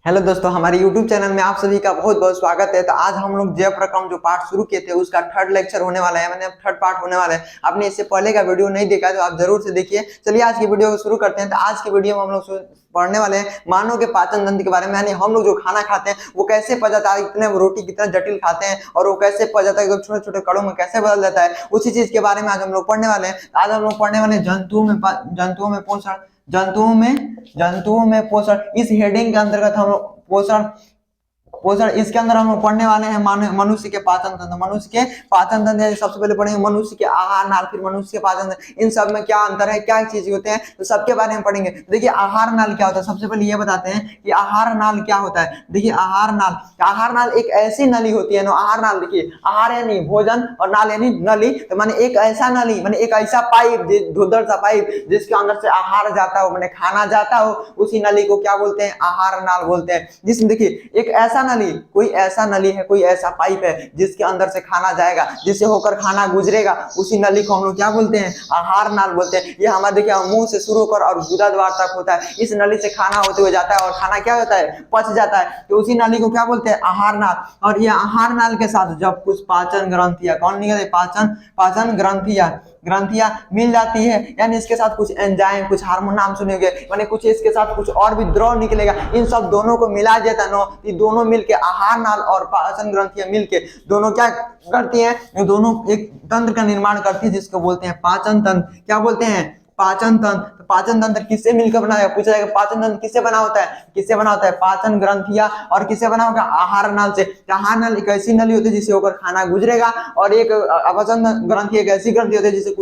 Hello दोस्तों, हमारे YouTube channel में आप सभी का बहुत बहुत स्वागत है। तो आज हम लोग जय प्रक्रम जो पार्ट शुरू किए थे उसका थर्ड लेक्चर होने वाला है, मैंने थर्ड पार्ट होने वाला है। आपने इससे पहले का वीडियो नहीं देखा तो आप जरूर से देखिए। चलिए आज की वीडियो को शुरू करते हैं। तो आज की वीडियो में हम लोग पढ़ने वाले हैं मानव के पाचन तंत्र के बारे में, यानी हम लोग जो खाना खाते हैं वो कैसे पच जाता है, इतने रोटी कितना जटिल खाते हैं और वो कैसे पच जाता है, छोटे छोटे कणों में कैसे बदल जाता है, उसी चीज के बारे में आज हम लोग पढ़ने वाले हैं। आज हम लोग पढ़ने वाले हैं जंतुओं में पोषण। इस हेडिंग के अंतर्गत हम लोग पोषण पोषण इसके अंदर हम पढ़ने वाले हैं मनुष्य के पाचन तंत्र। मनुष्य के पाचन तंत्र सबसे पहले पढ़ेंगे मनुष्य के आहार नाल, फिर मनुष्य के पाचन तंत्र, इन सब में क्या अंतर है, क्या चीज होते हैं, तो सबके बारे में पढ़ेंगे। देखिए आहार नाल क्या होता है, सबसे पहले ये बताते हैं कि आहार नाल क्या होता है। देखिए आहार नाल एक ऐसी नली होती है ना। आहार नाल देखिए, आहार यानी भोजन और नाल यानी नली, तो माने एक ऐसा नली, माने एक ऐसा पाइप, धुंधर सा पाइप जिसके अंदर से आहार जाता हो, माने खाना जाता हो, उसी नली को क्या बोलते हैं, आहार नाल बोलते हैं। जिसमें देखिए एक ऐसा नली, कोई ऐसा नली है, कोई ऐसा पाइप है जिसके अंदर से खाना जाएगा, जिससे होकर खाना गुजरेगा, उसी नली को हम लोग क्या बोलते हैं, आहार नाल बोलते हैं। ये हमारे देखिए मुंह से शुरू होकर और गुदा द्वार तक होता है। इस नली से खाना होते हुए जाता है और खाना क्या होता है, पच जाता है, तो उसी नली को क्या बोलते हैं, आहार नाल। और ये आहार नाल के साथ जब कुछ पाचन ग्रंथियां, कौन निकलते, पाचन ग्रंथियां मिल जाती है, यानी इसके साथ कुछ एंजाइम, कुछ हार्मोन, नाम सुनेंगे, माने कुछ इसके साथ कुछ और भी द्रव निकलेगा, इन सब दोनों को मिला देता है, ये दोनों मिलके आहार नाल और पाचन ग्रंथियां मिलके दोनों क्या करती हैं, ये दोनों एक तंत्र का निर्माण करती है जिसको बोलते हैं पाचन तंत्र। क्या बोलते हैं, पाचन तंत्र। तो पाचन तंत्र किससे मिलकर बना है, पूछा जाएगा पाचन तंत्र किससे बना होता है, किससे बना होता है, पाचन ग्रंथियां, और किससे बना होगा, आहार नाल से। आहार नाल एक ऐसी नली होती है जिससे होकर खाना गुजरेगा, और एक पाचन ग्रंथि एक ऐसी ग्रंथि होती है जिससे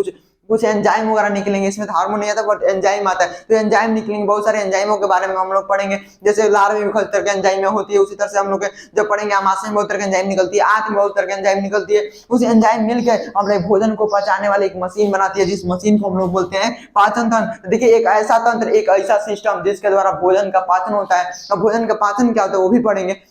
कुछ एंजाइम वगैरह निकलेंगे। इसमें तो हार्मोन नहीं आता बट एंजाइम आता है, तो एंजाइम निकलेंगे। बहुत सारे एंजाइमों के बारे में हम लोग पढ़ेंगे, जैसे लार में बहुत तरह के एंजाइम होती है, उसी तरह से हम लोग जब पढ़ेंगे आमाशय में बहुत तरह के एंजाइम निकलती है, आंत में बहुत तरह के एंजाइम निकलती है। उस एंजाइम मिलकर अपने भोजन को पचाने वाली एक मशीन बनाती है, जिस मशीन को हम लोग बोलते हैं पाचन तंत्र। देखिए एक ऐसा तंत्र, एक ऐसा सिस्टम जिसके द्वारा भोजन का पाचन होता है। अब भोजन का पाचन क्या होता है वो भी पढ़ेंगे,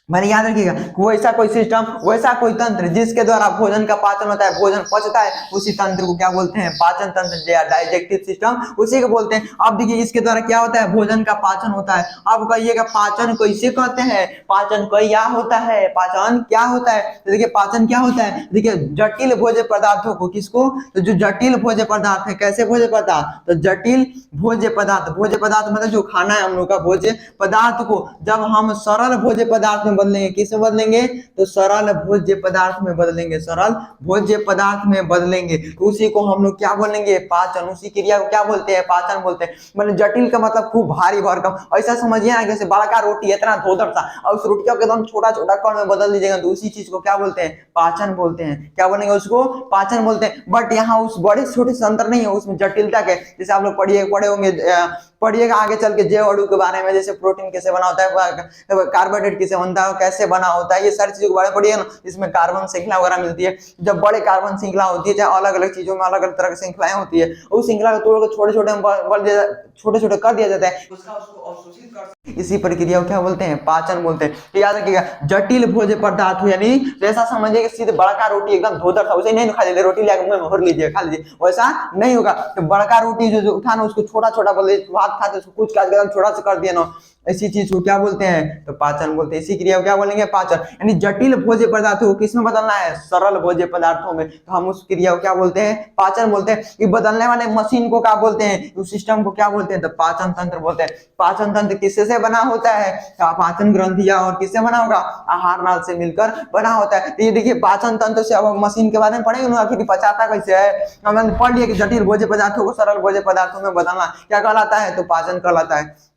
मैंने याद रखिएगा, वैसा कोई सिस्टम, वैसा कोई तंत्र जिसके द्वारा भोजन का पाचन होता है, भोजन पचता है, उसी तंत्र को क्या बोलते हैं, पाचन तंत्र या डाइजेस्टिव सिस्टम, उसी को बोलते हैं। अब देखिए इसके द्वारा क्या होता है, भोजन का पाचन होता है। अब कहिएगा पाचन कैसे कहते हैं, पाचन क्या होता है, पाचन क्या होता है, तो देखिए पाचन क्या होता है, देखिए जटिल भोज्य पदार्थों को, किसको, तो जो जटिल भोज्य पदार्थ है, कैसे भोज्य पदार्थ, तो जटिल भोज्य पदार्थ, भोज्य पदार्थ मतलब जो खाना है हम लोग का भोज्य पदार्थ को जब हम सरल भोज्य पदार्थ बदलेंगे, किस में बदलेंगे, तो सरल भोज्य पदार्थ में बदलेंगे, सरल भोज्य पदार्थ में बदलेंगे, तो उसी को हम लोग क्या बोलेंगे, पाचन। उसी क्रिया को क्या बोलते हैं, पाचन बोलते हैं। मतलब जटिल का मतलब खूब भारी भरकम, ऐसा समझिए ना जैसे बड़ा रोटी इतना धोधर था और उस रोटी को एकदम छोटा छोटा कण में बदल दीजिएगा, तो उसी चीज को क्या बोलते हैं, पाचन बोलते हैं। क्या बोलेंगे, उसको पाचन बोलते हैं। बट यहाँ उस बड़े छोटे से अंतर नहीं है, उसमें जटिलता के, जैसे आप लोग पढ़े होंगे, पढ़िएगा आगे चल के जैव अणु के बारे में, जैसे प्रोटीन कैसे बना होता है, कार्बोहाइड्रेट कैसे बनता है, कैसे बना होता है, ये सारी चीजों के बारे में पढ़िए ना। इसमें कार्बन श्रृंखला वगैरह मिलती है, जब बड़े कार्बन श्रृंखला होती है, चाहे अलग अलग चीजों में अलग अलग तरह की श्रृंखलाएं होती है, उस श्रृंखला को तोड़ कर छोटे छोटे कर दिया जाता है, उसको अवशोषित कर, इसी प्रक्रिया को क्या बोलते हैं, पाचन बोलते हैं। तो याद रखिएगा जटिल भोज्य पदार्थ हो, यानी जैसा समझिए कि सीधे बड़का रोटी एकदम धोधर था, उसे नहीं खा लीजिए, रोटी लेकर मुंह में भर लीजिए, खा लीजिए, वैसा नहीं होगा। तो बड़का रोटी जो था ना, उसको छोटा छोटा बोले, भात खाते उसको कुछ काट के छोटा सा कर दिया ना, इसी चीज को क्या बोलते हैं, तो पाचन बोलते हैं। इसी क्रिया को क्या बोलेंगे, पाचन। यानी जटिल भोज्य पदार्थों को किसमें बदलना है, सरल भोज्य पदार्थों में, तो हम उस क्रिया को क्या बोलते हैं, पाचन बोलते हैं। ये बदलने वाले मशीन को क्या बोलते हैं, उस सिस्टम को क्या बोलते हैं, तो पाचन तंत्र बोलते हैं। पाचन तंत्र किससे से बना होता है, पाचन ग्रंथियां, और किससे बना होगा, आहार नाल से मिलकर बना होता है। तो ये देखिए पाचन तंत्र से अब मशीन के बारे में पढ़ेंगे ना, फिर पचाता कैसे है, हमने पढ़ लिया कि जटिल भोज्य पदार्थों को सरल भोज्य पदार्थों में बदलना क्या कहलाता है, तो पाचन कहलाता है।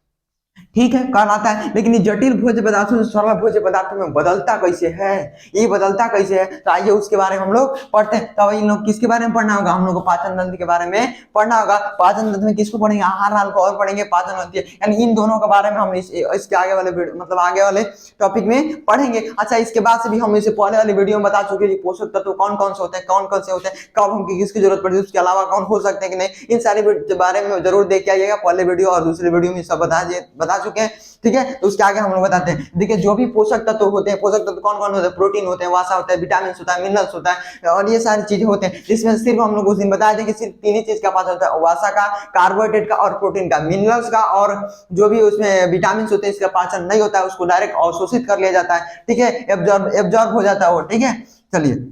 ठीक है, कहलाता है। लेकिन ये जटिल भोज्य पदार्थों से सरल भोज्य पदार्थों में बदलता कैसे है, ये बदलता कैसे है, तो आइए उसके बारे में हम लोग पढ़ते हैं। तो इन लोग किसके बारे में पढ़ना होगा, हम लोग को पाचन तंत्र के बारे में पढ़ना होगा। पाचन तंत्र में किसको पढ़ेंगे, आहार नाल को, और पढ़ेंगे पाचन तंत्र, यानी इन दोनों के बारे में हम इसके आगे वाले मतलब आगे वाले टॉपिक में पढ़ेंगे। अच्छा, इसके बाद से भी हम इसे पहले वाली वीडियो में बता चुके हैं पोषक तत्व कौन कौन से होते हैं, कौन कौन से होते हैं, कब हम किसकी जरूरत पड़ती है, उसके अलावा कौन हो सकते हैं कि नहीं, इन सारी बारे में जरूर देख के आइएगा, पहले वीडियो और दूसरी वीडियो में सब बता बता चुके हैं, ठीक है। तो उसके आगे हम लोग बताते हैं, देखिए जो भी पोषक तत्व होते हैं, पोषक तत्व कौन कौन होते हैं, प्रोटीन होते हैं, वसा होता है, विटामिन होता है, मिनरल्स होता है, और ये सारी चीजें होते हैं, जिसमें सिर्फ हम लोग उस दिन बताए थे कि सिर्फ तीन ही चीज का पास होता है, वसा का, कार्बोहाइड्रेट का और प्रोटीन का। मिनरल्स का और जो भी उसमें विटामिन होते हैं इसका पाचन नहीं होता है, उसको डायरेक्ट अवशोषित कर लिया जाता है, ठीक है, एब्जॉर्ब हो जाता है वो, ठीक है। चलिए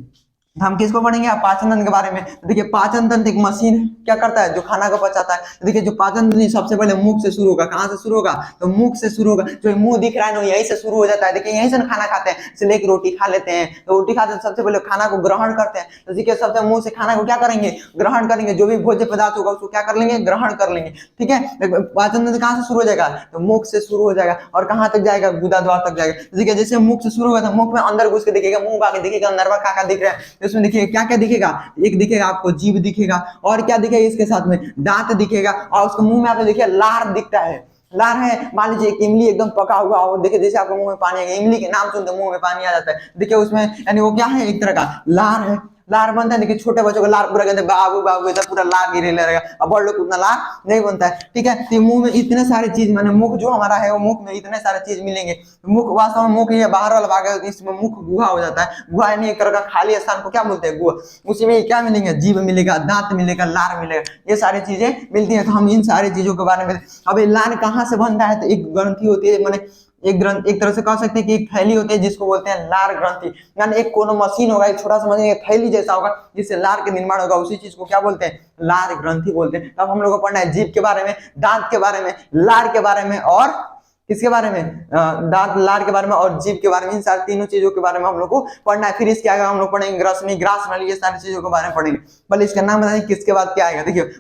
हम किसको पढ़ेंगे, आप पाचन तंत्र के बारे में। तो देखिए पाचन तंत्र एक मशीन है, क्या करता है, जो खाना को पचाता है। तो देखिए जो पाचन तंत्र सबसे पहले मुख से शुरू होगा, कहाँ से शुरू होगा, तो मुख से शुरू होगा, जो मुंह दिख रहा है ना यहीं से शुरू हो जाता है। देखिए यहीं से खाना खाते हैं, इसलिए एक रोटी खा लेते हैं, तो रोटी खाते हैं सबसे पहले खाना को ग्रहण करते हैं, तो देखिए सबसे मुंह से खाना को क्या करेंगे, ग्रहण करेंगे, जो भी भोज्य पदार्थ होगा उसको क्या कर लेंगे, ग्रहण कर लेंगे, ठीक है। पाचन तंत्र कहाँ से शुरू हो जाएगा, तो मुख से शुरू हो जाएगा, और कहाँ तक जाएगा, गुदा द्वार तक जाएगा। देखिए जैसे मुख से शुरू होगा, मुख में अंदर घुस के दिखेगा, मुंह बाकी दिखेगा, नरवा खा दिख रहा है, इसमें देखिए क्या क्या दिखेगा, एक दिखेगा आपको जीभ दिखेगा, और क्या दिखेगा इसके साथ में, दांत दिखेगा, और उसके मुंह में आपको देखिए लार दिखता है, लार है, मान लीजिए एक इमली एकदम पका हुआ हो, देखिए जैसे आपको मुंह में पानी आएगा, इमली के नाम सुनते मुंह में पानी आ जाता है, देखिए उसमें यानी वो क्या है, एक तरह का लार है, लार बनता है। देखिए छोटे बच्चों को लार पूरा कहते हैं, बाबू बाबू ऐसा पूरा लार गिरे रहेगा, अब बड़ लोग उतना लार नहीं बनता है, ठीक है। तो मुंह में इतने सारे चीज, माने मुख जो हमारा है वो मुख में इतने सारे चीज मिलेंगे। मुख वास्तव में मुख ये बाहर वाला भाग है, इसमें मुख गुहा हो जाता है, गुहा यानी एक तरह का खाली स्थान को क्या बोलते हैं, गुहा। उसी में क्या मिलेंगे, जीभ मिलेगा, दांत मिलेगा, लार मिलेगा, ये सारी चीजें मिलती है। तो हम इन सारी चीजों के बारे में, अब ये लार कहाँ से बनता है, तो एक ग्रंथि होती है, माने एक ग्रंथ, एक तरह से कह सकते हैं कि एक थैली होती है जिसको बोलते हैं लार ग्रंथि, यानी एक कोनो मशीन होगा, एक छोटा सा मशीन थैली जैसा होगा जिससे लार के निर्माण होगा, उसी चीज को क्या बोलते हैं, लार ग्रंथि बोलते हैं। तब हम लोग को पढ़ना है जीभ के बारे में, दांत के बारे में, लार के बारे में, और किसके बारे में, दांत, लार के बारे में और जीभ के बारे में, इन सारी तीनों चीजों के बारे में हम लोग को पढ़ना है। फिर इसके आगे हम लोग पढ़ेंगे ग्रसनी, ग्रास नली, ये सारी चीजों के बारे में पढ़ेंगे। पहले इसका नाम बताइए, किसके बाद क्या आएगा। देखिए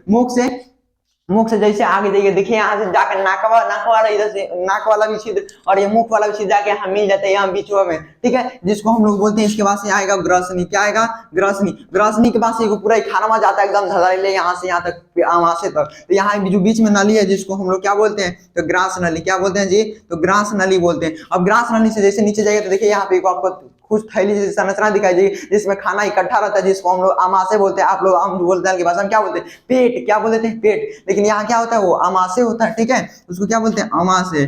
मुख से जैसे आगे जाइए, देखिए यहाँ से जाकर नाक वाला इधर से नाक वाला भी छिद्र और ये मुख वाला भी छिद्र जाके यहाँ मिल जाता है, यहाँ बीच में, ठीक है, जिसको हम लोग बोलते हैं। इसके बाद से आएगा ग्रसनी, क्या आएगा, ग्रसनी। ग्रसनी के बाद से पूरा खाना में जाता है एकदम धड़ल्ले, यहाँ से यहाँ तक, आमाशय तक। तो यहाँ जो बीच में नली है जिसको हम लोग क्या बोलते हैं, तो ग्रास नली, क्या बोलते हैं जी, तो ग्रास नली बोलते हैं। अब ग्रास नली से जैसे नीचे जाएगा तो देखिए यहाँ पे आपको कुछ थैली जैसी संरचना दिखाई देगी, जिसमें खाना इकट्ठा रहता है, जिसको हम लोग आमाशय बोलते हैं, आप लोग आम बोलते हैं, भाषा में क्या बोलते हैं, पेट, क्या बोलते हैं, पेट। लेकिन यहाँ क्या होता है, वो आमाशय होता है, ठीक है, उसको क्या बोलते हैं, अमाशय,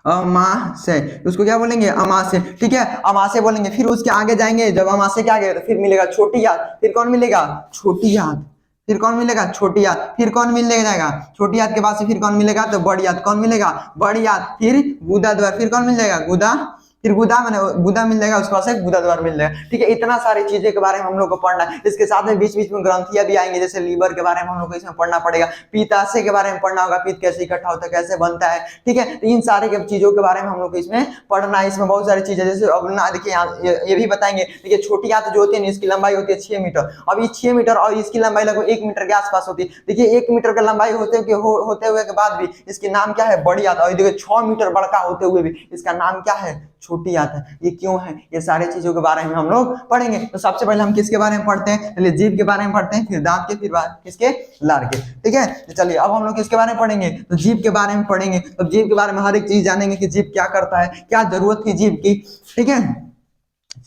अमाशय, उसको क्या बोलेंगे, अमाशय, ठीक है, अमाशय बोलेंगे। फिर उसके आगे जाएंगे, जब अमाशय के आगे तो फिर मिलेगा छोटी याद, फिर कौन मिलेगा, छोटी याद, फिर कौन मिलेगा, छोटी याद, फिर कौन मिल जाएगा, छोटी याद के बाद से फिर कौन मिलेगा, तो बड़ी याद, कौन मिलेगा, बड़ी याद, फिर गुदा द्वार, फिर कौन मिल जाएगा, गुदा, फिर गुदा मैंने गुदा मिल जाएगा, उसके बाद से गुदा द्वार मिल जाएगा, ठीक है। इतना सारी चीजें के बारे में हम लोग को पढ़ना है। इसके साथ में बीच बीच में ग्रंथियां भी आएंगे, जैसे लीवर के बारे में हम लोग को इसमें पढ़ना पड़ेगा, पित्ताशय के बारे में पढ़ना होगा, पित्त कैसे इकट्ठा होता है, कैसे बनता है, ठीक है। तो इन सारे चीजों के बारे में हम लोग को इसमें पढ़ना है। इसमें बहुत सारी चीजें, जैसे अब ना देखिए यहाँ ये भी बताएंगे। देखिए छोटी आंत जो होती है इसकी लंबाई होती है 6 मीटर, अब ये 6 मीटर और इसकी लंबाई लगभग 1 मीटर के आसपास होती है। देखिए 1 मीटर की लंबाई होते हुए के बाद भी इसकी नाम क्या है, बड़ी आंत। और देखिए 6 मीटर बड़का होते हुए भी इसका नाम क्या है, छोटी आंत है। ये क्यों है, ये सारे चीजों के बारे में हम लोग पढ़ेंगे। तो सबसे पहले हम किसके बारे में पढ़ते हैं, पहले जीभ के बारे में पढ़ते हैं, फिर दांत के, फिर किसके, लार के, ठीक है। तो चलिए अब हम लोग किसके बारे में पढ़ेंगे, तो जीभ के बारे में पढ़ेंगे। तो जीभ के बारे में हर एक चीज जानेंगे कि जीभ क्या करता है, क्या जरूरत थी जीभ की, ठीक है।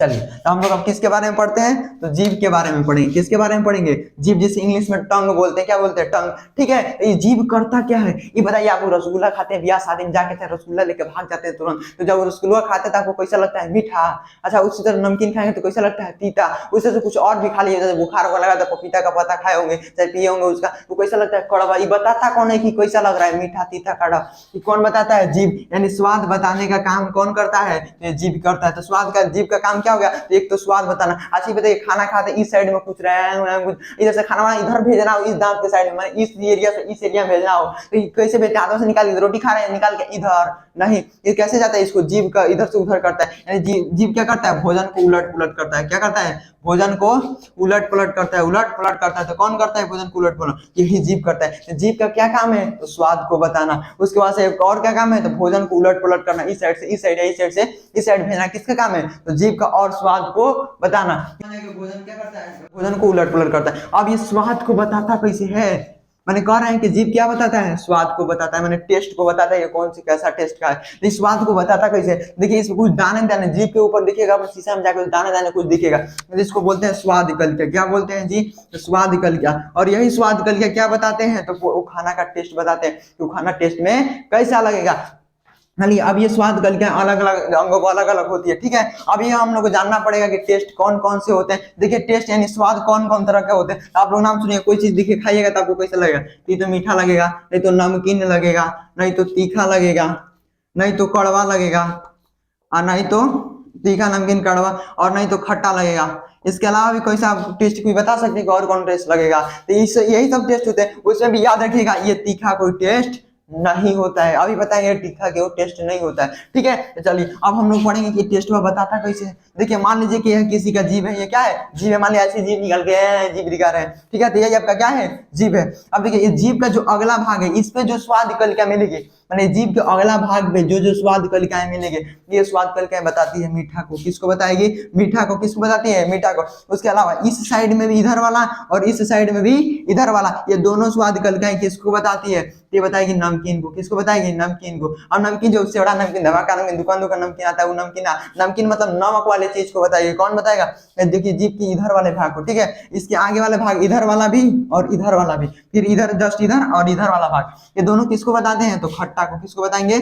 चलिए तो हम लोग अब किसके बारे में पढ़ते हैं, तो जीभ के बारे में पढ़ेंगे। किसके बारे में पढ़ेंगे, जीभ, जिसे इंग्लिश में टंग बोलते हैं, क्या बोलते हैं, टंग, ठीक है। ये जीभ करता क्या है, ये बताइए। आप रसगुल्ला खाते हैं, ब्याह शादी में जाके रसगुल्ला लेके भाग जाते हैं तुरंत, तो जब रसगुल्ला खाते हैं तो आपको कैसा लगता है, मीठा। अच्छा उसी तरह नमकीन खाएंगे तो कैसा लगता है, तीता। उससे तो कुछ और भी खा लीजिए, जैसे बुखार लगा तो पपीता का पत्ता खाए होंगे, चाहे पिए होंगे उसका, तो कैसा लगता है, कड़वा। ये बताता कौन है कि कैसा लग रहा है, मीठा, तीता, कड़वा, कौन बताता है, जीभ। यानी स्वाद बताने का काम कौन करता है, जीभ करता है। तो स्वाद का, जीभ का काम क्या हो गया, एक तो स्वाद बताना। अच्छा बताइए, खाना खाते इस साइड में कुछ रहे हैं, इधर से खाना इधर भेजना हो, इस दांत के साइड में, इस एरिया से इस एरिया में भेजना हो, तो कैसे भेजते हैं, हाथों से निकाल के, रोटी खा रहे हैं निकाल के इधर नहीं, ये कैसे जाता है, इसको जीभ का इधर से उधर करता है। यानी जीभ क्या करता है, भोजन को उलट पुलट करता है। क्या करता है, भोजन को उलट पलट करता है, उलट पलट करता है। तो कौन करता है भोजन को उलट पलट, यही जीभ करता है। तो जीभ का क्या काम है, तो स्वाद को बताना। उसके बाद से एक और क्या काम है, तो भोजन को उलट पलट करना, इस साइड से इस साइड, इस साइड से इस साइड भेजना, किसका काम है, तो जीभ का, और स्वाद को बताना। भोजन क्या करता है, भोजन को उलट पलट करता है। अब ये स्वाद को बताता कैसे है, मैंने कह रहे हैं कि जीभ क्या बताता है, स्वाद को बताता है, मैंने टेस्ट को बताता है, ये कौन सी कैसा टेस्ट का है। तो स्वाद को बताता कैसे, देखिए इसमें कुछ दाने दाने जीभ के ऊपर दिखेगा, शीशा में जाकर दाने दाने कुछ दिखेगा, तो इसको बोलते हैं स्वाद कलिका। क्या बोलते हैं जी, स्वाद कलिका। और यही स्वाद कलिका क्या बताते हैं, तो वो खाना का टेस्ट बताते हैं, तो खाना टेस्ट में कैसा लगेगा। चलिए अब ये स्वाद कलिकाएं अलग अलग अंगों को अलग अलग होती है, ठीक है। अब ये हम लोग को जानना पड़ेगा कि टेस्ट कौन कौन से होते हैं। देखिए टेस्ट यानी स्वाद कौन कौन तरह के होते हैं, आप लोग नाम सुनिए। कोई चीज देखिए खाइएगा तो आपको कैसा लगेगा, तो मीठा लगेगा, नहीं तो नमकीन लगेगा, नहीं तो तीखा लगेगा, नहीं तो कड़वा लगेगा, और नहीं तो तीखा नमकीन कड़वा, और नहीं तो खट्टा लगेगा। इसके अलावा भी कोई सा टेस्ट कोई बता सकते हैं कि और कौन टेस्ट लगेगा, तो यही सब टेस्ट होते हैं। उसमें भी याद रखिएगा ये तीखा कोई टेस्ट नहीं होता है, अभी बताएंगे टीका के वो टेस्ट नहीं होता है, ठीक है। तो चलिए अब हम लोग पढ़ेंगे कि टेस्ट में बताता कैसे। देखिए मान लीजिए कि यह किसी का जीभ है, ये क्या है, जीभ है, मान लीजिए ऐसी जीभ निकल के जीभ दिखा रहे हैं, ठीक है, तो ये आपका क्या है, जीभ है। अब देखिए ये जीभ का जो अगला भाग है, इस पे जो स्वाद कलिका मिलेगी, मैंने जीभ के अगला भाग में जो स्वाद कलिकाएं मिलेंगे, ये स्वाद कलिकाएं बताती है मीठा को। किसको बताएगी, मीठा को। किसको बताती है, मीठा को। उसके अलावा इस साइड में भी इधर वाला और इस साइड में भी इधर वाला, ये दोनों स्वाद कलिकाएं किसको बताती है, ये बताएगी नमकीन को। किसको बताएगी, नमकीन को। और नमकीन जो उससे बड़ा नमकीन, धमाका नमकीन, दुकान दुकान नमकीन आता है, वो नमकीन नमकीन मतलब नमक वाले चीज को बताएगी। कौन बताएगा, देखिए जीभ की इधर वाले भाग को, ठीक है। इसके आगे वाले भाग, इधर वाला भी और इधर वाला भी, फिर इधर जस्ट इधर और इधर वाला भाग, ये दोनों किसको बताते हैं, तो खट्टा को। किसको बताएंगे,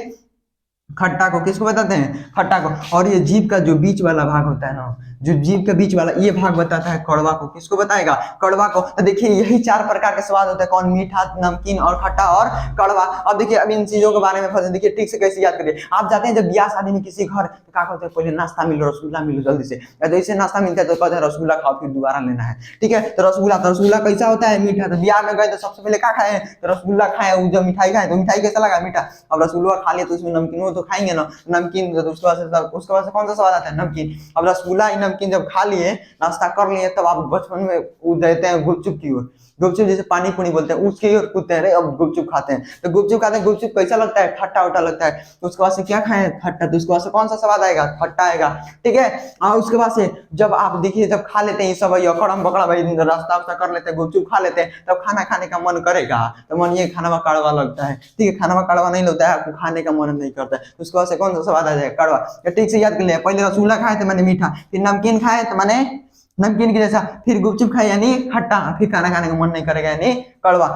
खट्टा को। किसको बताते हैं, खट्टा को। और ये जीभ का जो बीच वाला भाग होता है ना, जो जीभ के बीच वाला ये भाग बताता है कड़वा को। किसको बताएगा, कड़वा को। तो देखिए यही 4 प्रकार के स्वाद होते हैं, कौन, मीठा, नमकीन और खट्टा और कड़वा। अब देखिए अब इन चीजों के बारे में देखिए ठीक से कैसे याद करिए। आप जाते हैं जब ब्याह शादी में किसी घर, तो क्या कहते हैं, पहले नाश्ता मिलो, रसगुल्ला मिलो जल्दी से, तो इसे नाश्ता मिलता है तो कहते हैं रसगुल्ला खाओ फिर दोबारा लेना है, ठीक है। तो रसगुल्ला कैसा होता है, मीठा। तो ब्याह में गए तो सबसे पहले क्या खाए, तो रसगुल्ला खाए, जब मिठाई खाए तो मिठाई कैसा लगा, मीठा। अब रसगुल्ला खा लिया तो उसमें नमकीन हो तो खाएंगे ना, नमकीन। तो उसके बाद से कौन सा स्वाद आता है, नमकीन। अब रसगुल्ला नमकीन जब खा लिए, नाश्ता कर लिए, तब आप बचपन में कूद जाते हैं गुपचुप की ओर। गुपचुप जैसे पानी पूरी बोलते हैं, उसकी ओर कूदते हैं, अब गुपचुप खाते हैं। तो गुपचुप खाते हैं, गुपचुप कैसा लगता है, खट्टा उट्टा लगता है। तो उसके बाद से क्या खाएं, खट्टा। तो उसके बाद से कौन सा स्वाद आएगा, खट्टा आएगा, ठीक है। और उसके बाद से जब आप देखिए जब खा लेते हैं सब अकड़म बकड़ा भाई, रास्ता वास्ता कर लेते हैं, गुपचुप खा लेते हैं, तब खाना खाने का मन करेगा, तो मन ये खाना में कड़वा लगता है, ठीक है। खाना में कड़वा नहीं लगता है, आपको खाने का मन नहीं करता है। उसके बाद से कौन सा स्वाद आ जाएगा, कड़वा। ठीक से याद कर लिया, पहले रसगुल्ला खाए थे मैंने मीठा, फिर नमकीन खाए तो मैंने नमकीन की जैसा, फिर गुपचुप खाए यानी खट्टा, फिर खाना खाने का मन नहीं करेगा यानी कड़वा।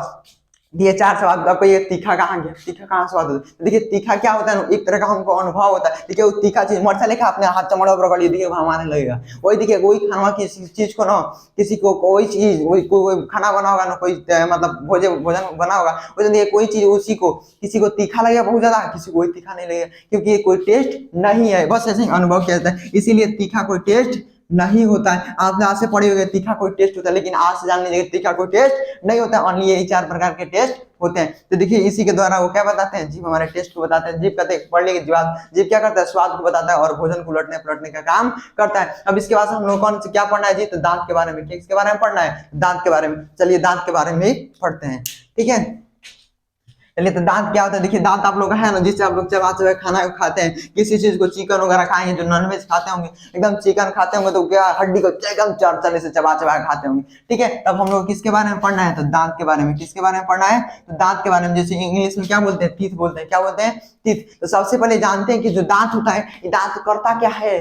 ये 4 स्वाद। आपको ये तीखा कहाँ गया, तीखा कहाँ स्वाद होता है। देखिए तीखा क्या होता है, एक तरह का हमको अनुभव होता है। देखिए वो तीखा चीज मरचा लेके अपने हाथ चमड़ा पर रगड़िए, देखिए हमारे लगेगा। वही देखिए कोई खाना किसी चीज को ना, किसी को कोई चीज, कोई खाना बना होगा ना, कोई मतलब भोजन बना होगा, वो कोई चीज उसी को किसी को तीखा लगेगा बहुत ज्यादा, किसी को कोई तीखा नहीं लगेगा, क्योंकि ये कोई टेस्ट नहीं है, बस ऐसे ही अनुभव किया जाता है। इसीलिए तीखा कोई टेस्ट नहीं होता है। आपने आज से पढ़े होंगे तीखा कोई टेस्ट होता है, लेकिन आज से जान लीजिए तीखा कोई टेस्ट नहीं होता है। ओनली यही 4 प्रकार के टेस्ट होते हैं। तो देखिए इसी के द्वारा वो क्या बताते हैं, जीभ हमारे टेस्ट को बताते हैं। जीभ कहते हैं पढ़ लेंगे, जीभ क्या करता है, स्वाद को बताता है और भोजन को उलटने पलटने का काम करता है। अब इसके बाद हम लोग कौन क्या पढ़ना है जी, तो दांत के बारे में। किसके बारे में पढ़ना है, दांत के बारे में। चलिए दांत के बारे में ही पढ़ते हैं, ठीक है। चलिए तो दांत क्या होता है, देखिए दांत आप लोग है ना, जिससे आप लोग चबा चबा खाना खाते हैं। किसी चीज को चिकन वगैरह खाएंगे, जो नॉनवेज खाते होंगे, एकदम चिकन खाते होंगे तो क्या हड्डी को एकदम चरचरे से चबा चबा खाते होंगे, ठीक है। तब हम लोग किसके बारे में पढ़ना है, तो दांत के बारे में। किसके बारे में पढ़ना है, तो दांत के बारे में। जैसे इंग्लिश में क्या बोलते हैं, टीथ बोलते हैं। क्या बोलते हैं, टीथ। तो सबसे पहले जानते हैं कि जो दांत होता है, ये दांत करता क्या है,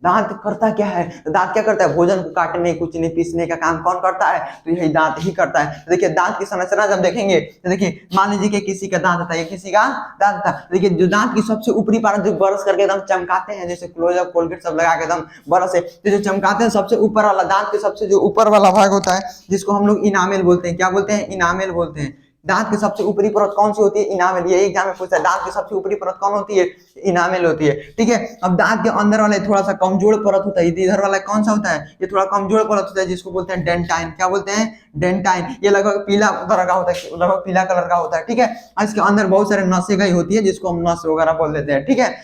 दांत करता क्या है, तो दांत क्या करता है, भोजन को काटने, कुचने, पीसने का काम कौन करता है, तो यही दांत ही करता है। तो देखिए दांत की संरचना जब देखेंगे तो देखिए मान लीजिए कि किसी का दांत था, ये किसी का दांत था। देखिए जो दांत की सबसे ऊपरी पार्ट जो ब्रश करके एकदम चमकाते हैं, जैसे क्लोजअप कोलगेट सब लगा के एकदम ब्रश से, तो जो चमकाते हैं सबसे ऊपर वाला, दांत के सबसे जो ऊपर वाला भाग होता है, जिसको हम लोग इनामेल बोलते हैं। क्या बोलते हैं, इनामेल बोलते हैं। दांत की सबसे ऊपरी परत कौन सी होती है, इनामेल। ये एग्जाम में पूछता है, दांत की सबसे ऊपरी परत कौन होती है, इनामेल होती है, ठीक है। अब दांत के अंदर वाले थोड़ा सा कमजोर परत होता है, इधर वाला कौन सा होता है, ये थोड़ा कमजोर परत होता है, जिसको बोलते हैं डेंटाइन। क्या बोलते हैं, डेंटाइन। ये लगभग पीला तरह का होता है, लगभग पीला कलर का होता है, ठीक है। इसके अंदर बहुत सारे नसें गई होती है, जिसको हम नस वगैरह बोल देते हैं, ठीक है।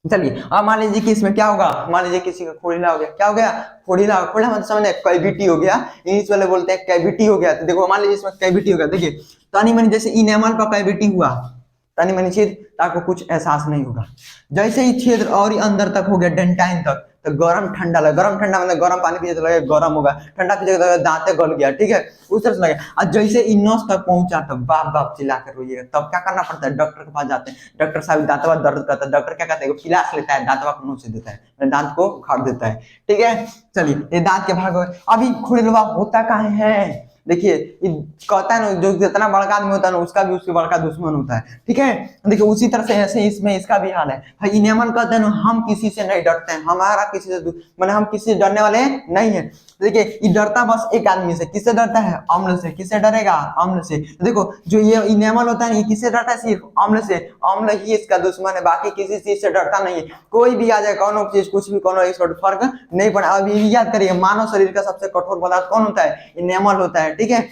चलिए अब मान लीजिए कि इसमें क्या होगा, मान लीजिए किसी का खोड़ीला हो गया। क्या हो गया, खोड़ीला। खोड़ीला मतलब समझे, कैविटी हो गया, इंग्लिश वाले बोलते हैं कैविटी हो गया। तो देखो मान लीजिए इसमें कैविटी हो गया, देखिए तनी मनी जैसे इनेमल का कैविटी हुआ, तनी मनी छेद, तो आपको कुछ एहसास नहीं होगा। जैसे ही छेद और ही अंदर तक हो गया डेंटाइन तक, तो गरम ठंडा लगा, गरम ठंडा मतलब गरम पानी पीने तो लगे गरम होगा, ठंडा पीने तो दांते गल गया, ठीक है, उस तरह से लगे। और जैसे इ नस तक पहुंचा तो बाप बाप चिल्ला कर रोइएगा, तब क्या करना पड़ता है, डॉक्टर के पास जाते हैं, डॉक्टर साहब दांतवा दर्द करता है, डॉक्टर क्या कहते हैं, पिलास लेता है, दांतवा को मुंह से देता है, दांत को उखाड़ देता है, ठीक है। चलिए ये दांत के भाग हो गए। अभी खुरलवा होता काहे है, देखिए कहता है ना, जो जितना बड़का आदमी होता है ना, उसका भी उसके बड़का दुश्मन होता है, ठीक है। देखिए उसी तरह से ऐसे इसमें इसका भी हाल है भाई। इनेमल कहते हैं ना, हम किसी से नहीं डरते हैं, हमारा किसी से मैंने हम किसी से डरने वाले नहीं है। देखिए ये डरता बस एक आदमी से, किससे डरता है, अम्ल से। किससे डरेगा, अम्ल से। देखो जो ये इनेमल होता है, ये किससे डरता है, सिर्फ अम्ल से। अम्ल ही इसका दुश्मन है, बाकी किसी चीज से डरता नहीं है। कोई भी आ जाए, कौन चीज कुछ भी, कौन इसको फर्क नहीं पड़ा। अभी याद करिए, मानव शरीर का सबसे कठोर पदार्थ कौन होता है, इनेमल होता है, ठीक है।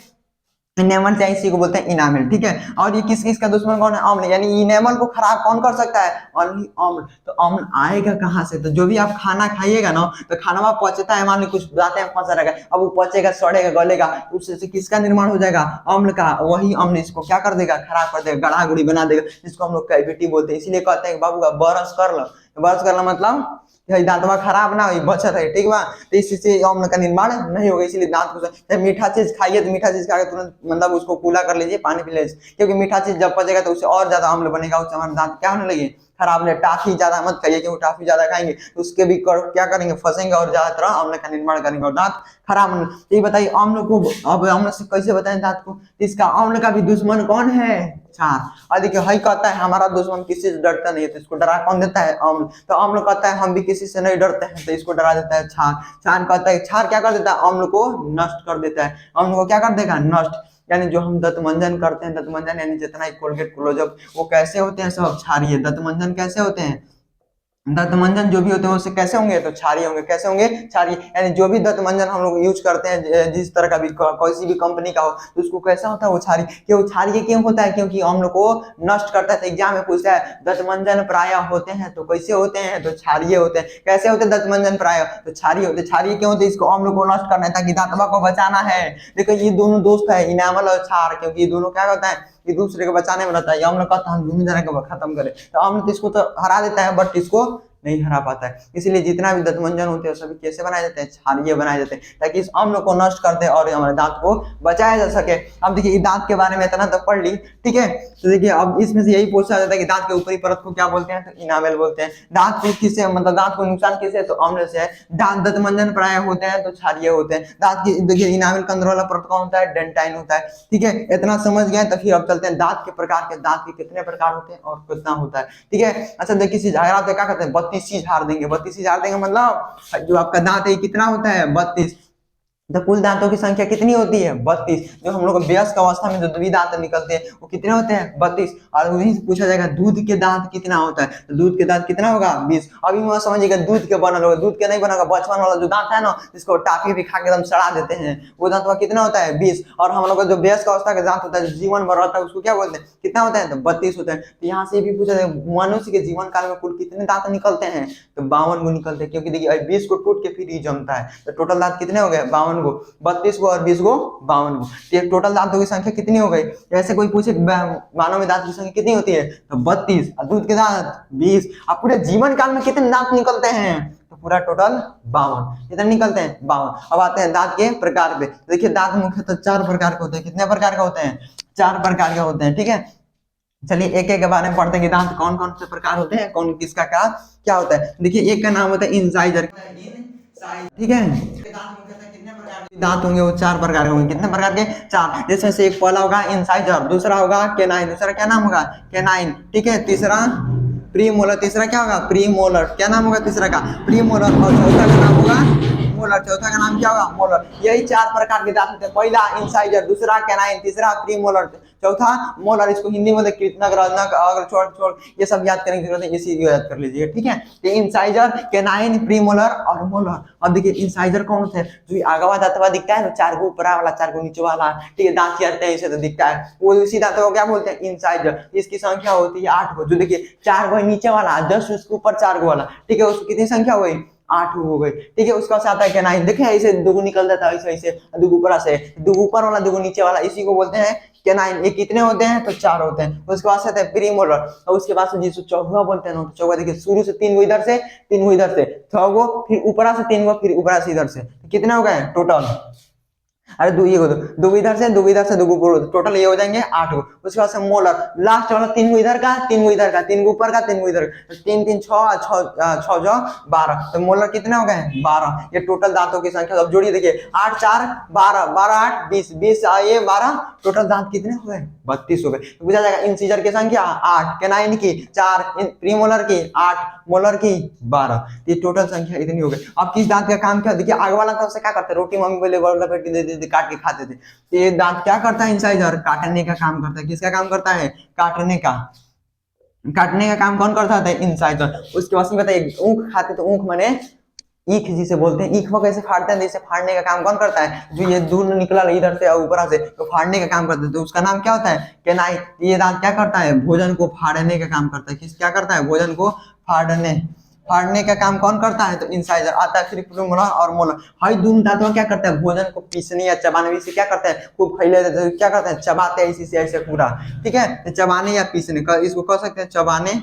इनेमल चाहे इसी को बोलते हैं इनामिल, ठीक है। और ये किस किस का दुश्मन कौन है, अम्ल। यानी इनेमल को खराब कौन कर सकता है, ओनली अम्ल। तो अम्ल आएगा कहाँ से, तो जो भी आप खाना खाइएगा ना, तो खाना पचता है, मान ली कुछ जाते हैं फंसा रहेगा, अब वो पचेगा, सड़ेगा, गलेगा, उससे किसका निर्माण हो जाएगा, अम्ल का। वही अम्ल इसको क्या कर देगा, खराब कर देगा, गड़ा गुड़ी बना देगा, जिसको हम लोग कैविटी बोलते हैं। इसीलिए कहते हैं बाबू का ब्रश कर लो, ब्रश करना मतलब दांतवा खराब ना हो, बचत है, ठीक बा। तो इससे अम्ल का निर्माण नहीं होगा। इसीलिए दांत को, मीठा चीज खाइए तो मीठा चीज खा के तुरंत मतलब उसको कूला कर लीजिए, पानी पी लीजिए, क्योंकि मीठा चीज जब पचेगा तो उससे और ज्यादा अम्ल बनेगा, उससे हमारे दांत क्या होने लगे, खराब ले। टाफी ज्यादा मत खाइए, क्योंकि टाफी ज्यादा खाएंगे तो उसके भी क्या करेंगे, फंसेंगे और ज्यादा तरह अम्ल का निर्माण करेंगे और दांत खराब होने। तो ये बताइए अम्ल को, अब अम्ल से कैसे बताएं दांत को, इसका अम्ल का भी दुश्मन कौन है, क्षार। और देखिए हई कहता है हमारा दुश्मन किसी से डरता नहीं है, तो इसको डरा कौन देता है, अम्ल। तो अम्ल कहता है हम भी किसी से नहीं डरते हैं, तो इसको डरा देता है क्षार। क्षार कहता है, क्षार क्या कर देता है, अम्ल को नष्ट कर देता है। अम्ल को क्या कर देगा, नष्ट। यानी जो हम दंतमंजन करते हैं, दंतमंजन यानी जितना ही कोलगेट क्लोजअप, वो कैसे होते हैं, सब क्षारीय। दंतमंजन कैसे होते हैं, दंतमंजन जो भी होते हैं उससे कैसे होंगे, तो क्षारीय होंगे। कैसे होंगे, क्षारीय। यानी जो भी दंतमंजन हम लोग यूज करते हैं, जिस तरह का भी, कोई भी कंपनी का हो, तो उसको कैसा होता है, वो क्षारीय। क्यों क्षारीय क्यों होता है, क्योंकि अम्ल को नष्ट करता है। तो एग्जाम में पूछता है दंतमंजन प्राय होते हैं, तो कैसे होते हैं, तो क्षारीय होते हैं। कैसे होते हैं दंतमंजन प्राय, तो क्षारीय होते हैं। क्षारीय क्यों होते हैं, इसको अम्ल को नष्ट करना है, ताकि दांतवा को बचाना है। देखो ये दोनों दोस्त है, इनामल और क्षार, क्योंकि ये दोनों क्या होता है, एक दूसरे को बचाने में रहता है। अम्ल कहता है हम दोनों जने को खत्म करें, तो अम्ल तो इसको तो हरा देता है, बट इसको नहीं हरा पाता है। इसलिए जितना भी दंतमंजन होते हैं सभी कैसे बनाए जाते हैं, क्षारीय बनाए जाते हैं, ताकि इस अम्ल को नष्ट कर दे और हमारे दांत को बचाया जा सके। अब देखिए दांत के बारे में इतना तो पढ़ ली, ठीक है। तो देखिए अब इसमें से यही पूछा जाता है कि दांत के ऊपरी परत को क्या बोलते हैं, तो इनामेल बोलते हैं। दांत को किससे, मतलब दांत को नुकसान किससे, तो अम्ल से है। दांत दंतमंजन प्राय होते हैं, तो क्षारीय होते हैं। दांत की देखिए इनामेल के अंदर वाला परत कौन होता है, डेंटाइन होता है, ठीक है। इतना समझ गए, तो फिर अब चलते हैं दांत के प्रकार के, दांत के कितने प्रकार होते हैं और कितना होता है, ठीक है। अच्छा देखिए किसी झाड़ा तो क्या कहते हैं, 32 झाड़ देंगे। 32 झाड़ देंगे मतलब जो आपका दांत है कितना होता है, 32। तो कुल दांतों की संख्या कितनी होती है, 32। जो हम लोग वयस्क अवस्था में जो द्वि दांत निकलते हैं वो कितने होते हैं, 32। और वहीं से पूछा जाएगा दूध के दांत कितना होता है, तो दूध के दांत कितना होगा, 20। अभी मैं समझिएगा दूध के बनल होगा, दूध के नहीं बनेगा, बचपन वाला जो दांत है ना, जिसको टाफी भी खा के एकदम सड़ा देते हैं, वो दांत कितना होता है, 20। और हम लोग का जो वयस्क अवस्था का दांत होता है, जीवन भर रहता है, उसको क्या बोलते हैं, कितना होता है, तो 32 होता है। तो यहाँ से भी पूछा जाएगा मनुष्य के जीवन काल में कुल कितने दांत निकलते हैं, तो 52 गो निकलते हैं। क्योंकि देखिए 20 को टूट के फिर ही जमता है, तो टोटल दांत कितने हो गए, 52 गो। 32 गो और 20 गो, 52 गो। तो टोटल दांतों की संख्या कितनी हो गई। ऐसे कोई पूछे मानव में दांत की संख्या कितनी होती है, तो 32। और दूध के दांत 20। अब पूरे जीवन काल में कितने दांत निकलते हैं, तो पूरा टोटल 52। कितने निकलते हैं, 52। अब आते हैं दांत के प्रकार पे। देखिए दांत मुख्यतः 4 प्रकार के होते हैं। कितने प्रकार के होते हैं, 4 प्रकार के होते हैं, ठीक है। चलिए एक एक के बारे में पढ़ते हैं कि दांत कौन कौन से प्रकार होते हैं, कौन किसका क्या होता है। देखिए एक का नाम होता है इंसाइजर, ठीक है। दांत होंगे वो 4 प्रकार के होंगे। कितने प्रकार के, 4। जिसमें से एक पहला होगा इंसाइजर, दूसरा होगा केनाइन, दूसरा क्या नाम होगा, केनाइन, ठीक है। तीसरा प्रीमोलर, तीसरा क्या होगा, प्रीमोलर, क्या नाम होगा तीसरा का, प्रीमोलर। और चौथा का नाम होगा मोलर, चौथा का नाम क्या होगा, मोलर। यही 4 प्रकार के दांत होते हैं। पहला इंसाइजर, दूसरा केनाइन, तीसरा प्रीमोलर, चौथा मोलर। इसको हिंदी में कृतनक, रजनक, अग्र, छोड़ ये सब याद करने की जरूरत है, इसी को याद कर लीजिए, ठीक है। तो इंसाइजर, केनाइन, प्रीमोलर और मोलर। अब देखिए इंसाइजर कौन होता है, जो आगवा दांतवा दिखता है ना, 4 गो ऊपर वाला 4 गो नीचे वाला, ठीक है, दांत कहते हैं इसे तो दिखता है, वो इसी दांत को क्या बोलते हैं, इंसाइजर। इसकी संख्या होती है 8 गो। जो देखिए 4 गो नीचे वाला, जस्ट उसके ऊपर 4 गो वाला, ठीक है, उसकी कितनी संख्या हुई, 8 हो गए, ठीक है। उसका आता है कैनाइन, देखे ऐसे दुगु निकल जाता है, ऐसे ऐसे दुगु ऊपर से, दुगु ऊपर वाला दुगु नीचे वाला, इसी को बोलते हैं कैनाइन। ये कितने होते हैं? तो 4 होते हैं। उसके बाद आता है प्रीमोलर, और उसके बाद जिसको चौवा बोलते हैं ना, चौवा देखिए शुरू से 3 गो इधर से, 3 गो इधर से, 6 गो, फिर ऊपर से 3 गो, फिर ऊपर से इधर से, कितने हो गए टोटल? अरे दो ये दो इधर से, दो इधर से, दो टोटल ये हो जाएंगे 8 गो। उसके बाद से मोलर, लास्ट वाला 3 गो इधर का, 3 गो इधर का, 3 गो ऊपर का, 3 गो इधर का, 3 3 6 6 जो 12, तो मोलर कितने हो गए? 12। ये टोटल दांतों की संख्या। अब जोड़िए, देखिए 8 4 12, 12 8 20, 20 ये 12, टोटल दांत कितने हो गए? 32 हो गए। तो पूछा जाएगा इंसीजर की संख्या 8, कैनाइन की 4, प्रीमोलर की 8, मोलर की 12, ये टोटल संख्या इतनी हो गई। अब किस दांत का काम क्या? देखिए आगे वाला दांत से क्या करते हैं, रोटी मम्मी बोले लपेट दे देते, काट के खाते थे। तो ये दांत क्या करता है? इंसाइजर काटने का काम करता है। किसका काम करता है? काटने का। काटने का काम कौन करता है? इंसाइजर। उसके बाद में बताइए, ऊख खाते तो ऊख माने ईख जिसे बोलते हैं, ईख को कैसे फाड़ते हैं? जैसे फाड़ने का काम कौन करता है? जो ये दूर निकला इधर से ऊपर से, तो फाड़ने का काम करता है, तो उसका नाम क्या होता है? कैनाइन। ये दांत क्या करता है? भोजन को फाड़ने का काम करता है। किस क्या करता है? भोजन को फाड़ने का काम कौन करता है? तो इंसाइजर। आता है फिर प्रीमोलर और मोलर। हाई दोनों दांतों क्या करता है? भोजन को पीसने या चबाने से क्या करते हैं? खूब फैले तो क्या करते हैं? चबाते हैं इसी से ऐसे पूरा, ठीक है। तो चबाने या पीसने का, इसको कह सकते हैं चबाने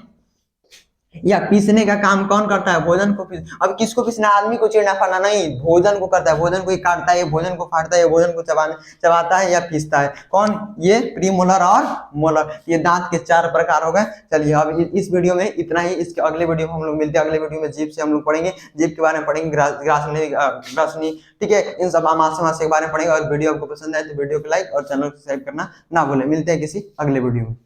या पीसने का काम कौन करता है? भोजन को पीस। अब किसको पीसना? आदमी को चीरना फाड़ना नहीं, भोजन को करता है। भोजन को ही काटता है, भोजन को फाड़ता है, भोजन को चबाता है या पीसता है। कौन? ये प्रीमोलर और मोलर। ये दांत के 4 प्रकार हो गए। चलिए अब इस वीडियो में इतना ही। इसके अगले वीडियो में हम लोग मिलते हैं। अगले वीडियो में जीभ से हम लोग पढ़ेंगे, जीभ के बारे में पढ़ेंगे, ग्रासनी, ठीक है। इन सब आमाशय के बारे में पढ़ेंगे। और वीडियो आपको पसंद आए तो वीडियो को लाइक और चैनल को सब्सक्राइब करना ना भूलें। मिलते हैं किसी अगले वीडियो में।